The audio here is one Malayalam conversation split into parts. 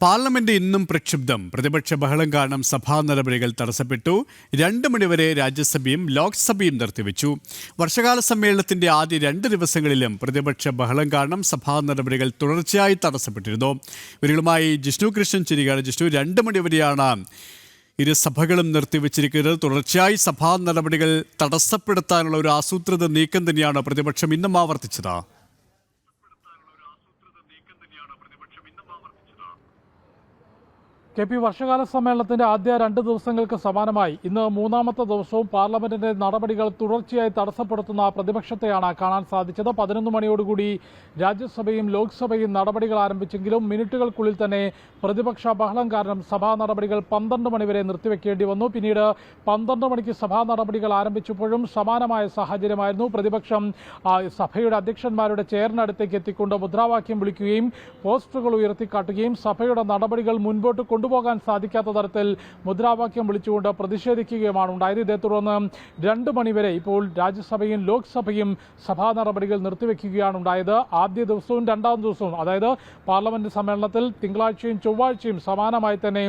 പാർലമെന്റ് ഇന്നും പ്രക്ഷുബ്ധം. പ്രതിപക്ഷ ബഹളം കാരണം സഭാ നടപടികൾ തടസ്സപ്പെട്ടു. 2 മണിവരെ രാജ്യസഭയും ലോക്സഭയും നിർത്തിവെച്ചു. വർഷകാല സമ്മേളനത്തിന്റെ ആദ്യ 2 ദിവസങ്ങളിലും പ്രതിപക്ഷ ബഹളം കാരണം സഭാ നടപടികൾ തുടർച്ചയായി തടസ്സപ്പെട്ടിരുന്നു. ഇവരുമായി ജിഷ്ണു കൃഷ്ണൻ ചിരികാണ്. ജിഷ്ണു, 2 മണിവരെയാണ് ഇരു സഭകളും നിർത്തിവെച്ചിരിക്കുന്നത്. തുടർച്ചയായി സഭാ നടപടികൾ തടസ്സപ്പെടുത്താനുള്ള ഒരു ആസൂത്രിത നീക്കം തന്നെയാണ് പ്രതിപക്ഷം ഇന്നും ആവർത്തിച്ചത്. കെ പി വർഷകാല സമ്മേളനത്തിന്റെ ആദ്യ 2 ദിവസങ്ങൾക്ക് സമാനമായി ഇന്ന് 3ാമത്തെ ദിവസവും പാർലമെന്റിന്റെ നടപടികൾ തുടർച്ചയായി തടസ്സപ്പെടുത്തുന്ന പ്രതിപക്ഷത്തെയാണ് കാണാൻ സാധിച്ചത്. 11 മണിയോടുകൂടി രാജ്യസഭയും ലോക്സഭയും നടപടികൾ ആരംഭിച്ചെങ്കിലും മിനിറ്റുകൾക്കുള്ളിൽ തന്നെ പ്രതിപക്ഷ ബഹളം കാരണം സഭാ നടപടികൾ 12 മണിവരെ നിർത്തിവെക്കേണ്ടി വന്നു. പിന്നീട് 12 മണിക്ക് സഭാ നടപടികൾ ആരംഭിച്ചപ്പോഴും സമാനമായ സാഹചര്യമായിരുന്നു. പ്രതിപക്ഷം സഭയുടെ അധ്യക്ഷന്മാരുടെ ചെയറിനടുത്തേക്ക് എത്തിക്കൊണ്ട് മുദ്രാവാക്യം വിളിക്കുകയും പോസ്റ്ററുകൾ ഉയർത്തിക്കാട്ടുകയും സഭയുടെ നടപടികൾ മുൻപോട്ട് കൊണ്ടുപോകാൻ സാധിക്കാത്ത തരത്തിൽ മുദ്രാവാക്യം വിളിച്ചുകൊണ്ട് പ്രതിഷേധിക്കുകയുമാണ് ഉണ്ടായത്. ഇതേ തുടർന്ന് 2 മണിവരെ ഇപ്പോൾ രാജ്യസഭയും ലോക്സഭയും സഭാ നടപടികൾ നിർത്തിവെക്കുകയാണ് ഉണ്ടായത്. ആദ്യ ദിവസവും 2ാം ദിവസവും, അതായത് പാർലമെന്റ് സമ്മേളനത്തിൽ തിങ്കളാഴ്ചയും ചൊവ്വാഴ്ചയും സമാനമായി തന്നെ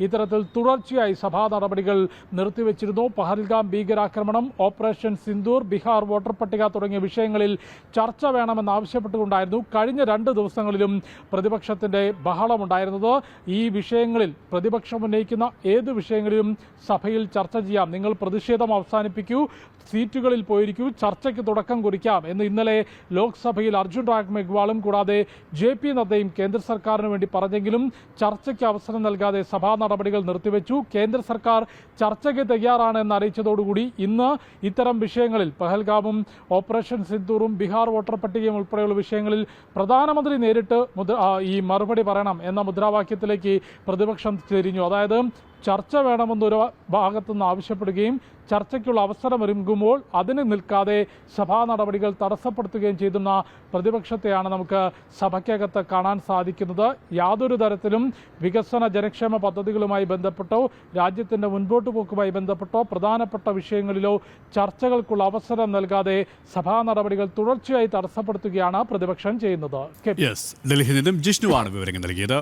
ഇത്തരത്തിൽ തുടർച്ചയായി സഭാ നടപടികൾ നിർത്തിവെച്ചിരുന്നു. പഹൽഗാം ഭീകരാക്രമണം, ഓപ്പറേഷൻ സിന്ദൂർ, ബീഹാർ വോട്ടർ പട്ടിക തുടങ്ങിയ വിഷയങ്ങളിൽ ചർച്ച വേണമെന്നാവശ്യപ്പെട്ടുകൊണ്ടായിരുന്നു കഴിഞ്ഞ 2 ദിവസങ്ങളിലും പ്രതിപക്ഷത്തിന്റെ ബഹളമുണ്ടായിരുന്നത്. ഈ വിഷയങ്ങളിൽ പ്രതിപക്ഷം ഉന്നയിക്കുന്ന ഏത് വിഷയങ്ങളിലും സഭയിൽ ചർച്ച ചെയ്യാം, നിങ്ങൾ പ്രതിഷേധം അവസാനിപ്പിക്കൂ, സീറ്റുകളിൽ പോയിരിക്കൂ, ചർച്ചയ്ക്ക് തുടക്കം കുറിക്കാം എന്ന് ഇന്നലെ ലോക്സഭയിൽ അർജുൻ റാം മെഗ്വാളും കൂടാതെ JP നദ്ദയും കേന്ദ്ര സർക്കാരിന് വേണ്ടി പറഞ്ഞെങ്കിലും ചർച്ചയ്ക്ക് അവസരം നൽകാതെ സഭാ നടപടികൾ നിർത്തിവെച്ചു. കേന്ദ്ര സർക്കാർ ചർച്ചയ്ക്ക് തയ്യാറാണ് എന്ന് അറിയിച്ചതോടുകൂടി ഇന്ന് ഇത്തരം വിഷയങ്ങളിൽ പഹൽഗാമും ഓപ്പറേഷൻ സിന്ദൂറും ബീഹാർ വോട്ടർ പട്ടികയും ഉൾപ്പെടെയുള്ള വിഷയങ്ങളിൽ പ്രധാനമന്ത്രി നേരിട്ട് ഈ മറുപടി പറയണം എന്ന മുദ്രാവാക്യത്തിലേക്ക് പ്രതിപക്ഷം തിരിഞ്ഞു. അതായത് ചർച്ച വേണമെന്നൊരു ഭാഗത്തുനിന്ന് ആവശ്യപ്പെടുകയും ചർച്ചയ്ക്കുള്ള അവസരം ഒരുങ്ങുമ്പോൾ അതിന് നിൽക്കാതെ സഭാ നടപടികൾ തടസ്സപ്പെടുത്തുകയും ചെയ്യുന്ന പ്രതിപക്ഷത്തെയാണ് നമുക്ക് സഭയ്ക്കകത്ത് കാണാൻ സാധിക്കുന്നത്. യാതൊരു തരത്തിലും വികസന ജനക്ഷേമ പദ്ധതികളുമായി ബന്ധപ്പെട്ടോ രാജ്യത്തിൻ്റെ മുൻപോട്ട് പോക്കുമായി ബന്ധപ്പെട്ടോ പ്രധാനപ്പെട്ട വിഷയങ്ങളിലോ ചർച്ചകൾക്കുള്ള അവസരം നൽകാതെ സഭാ നടപടികൾ തുടർച്ചയായി തടസ്സപ്പെടുത്തുകയാണ് പ്രതിപക്ഷം ചെയ്യുന്നത്. ഡൽഹിയിൽ നിന്നും ജിഷ്ണുവാണ് വിവരങ്ങൾ നൽകിയത്.